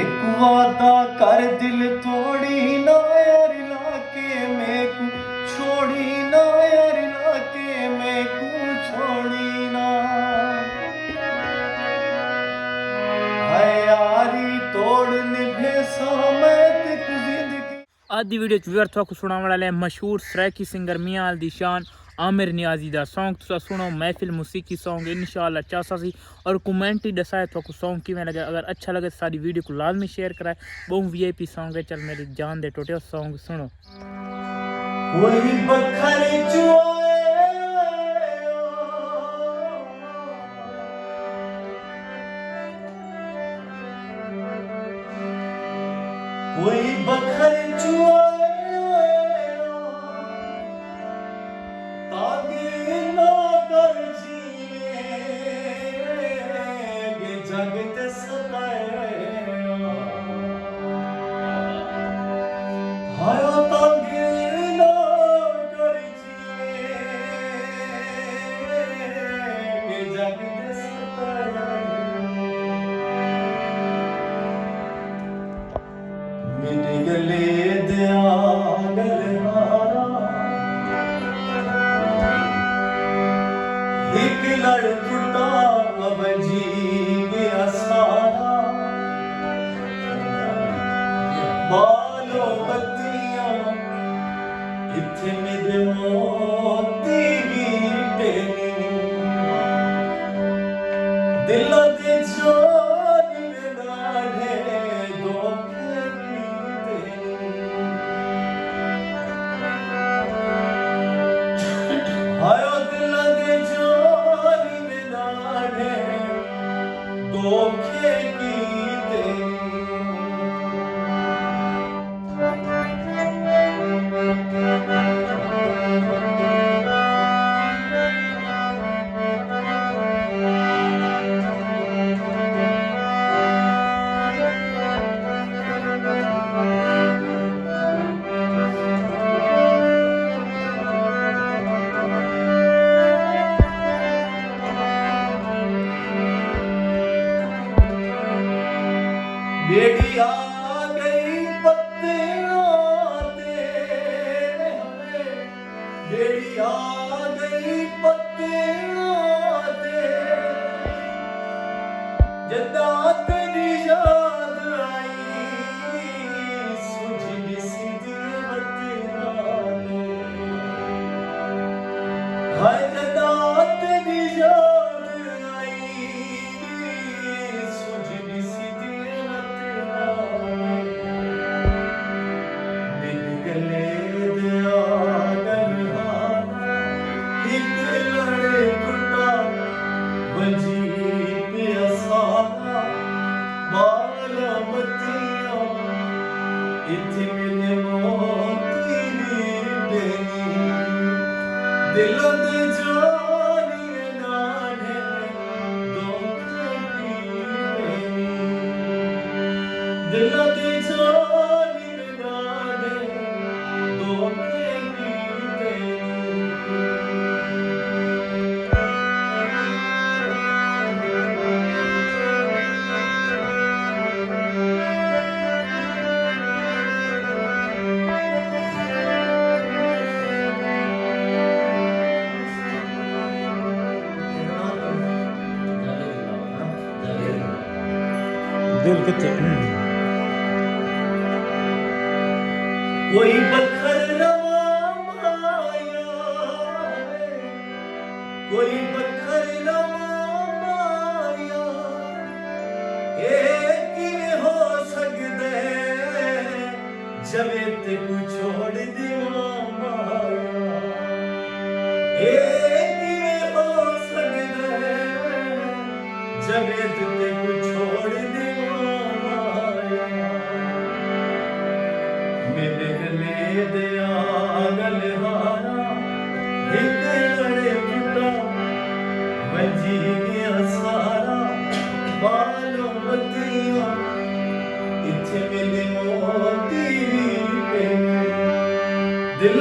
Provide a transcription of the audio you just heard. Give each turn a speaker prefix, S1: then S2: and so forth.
S1: एक वादा कर दिल तोड़ी ना यार लाके मेकू छोड़ी ना यार लाके मेकू छोड़ी ना है यारी तोड़ निभे सामत जिंदगी।
S2: आज की वीडियो व्यूअर थोड़ा सुनाने वाले मशहूर सराइकी सिंगर मियां अल दी शान आमिर नियाजी दा सॉन्ग तुसा सुनो महफिल मुसीकी सॉन्ग इंशाल्लाह चासा सी और कमेंट ही दसाए तो सॉन्ग किवें लगे। अगर अच्छा लगे सारी वीडियो को लाजमी शेयर कराए। बहुत वीआईपी सॉन्ग है, चल मेरी जान दे टोटे सॉन्ग सुनो।
S1: कोई बखर चुआए कोई बखर चुआए तागे ना कर जिए जगत सताए हाया तागे ना कर जिए जगत सताए। मेरे गले दिया गलहारा एक लड़ टूटा अब जी गया सारा बालों बत्तियां इत्थे मेरे मोती गिरते दिलों दे जान लाडे धोखे हायो दिलों दे जान लाडे धोखे कीते। बेड़ी आ गई पत्तियों ते बेड़ी आ गई पत्तियों ते जदा तेरी याद आई सुझी सी बत्तियां हाय जदा तेरी याद आई सुझी सी दिलों दे जानी नाने धोखे कीते दिलों दे जानी नाने धोखे कीते।
S2: दिल किथे
S1: कोई बखर रवा माया कोई बखर रवा माया एक हो सकदे जवे ते को छोड़ दिवा माया एक हो सकदे जवे ते को छोड़ दिवा माया। मेरे गले दिया गलहारा एक लड़े टूटा बजी गया सारा बालों बत्तियां इत्थे मेरे मोती पे दिल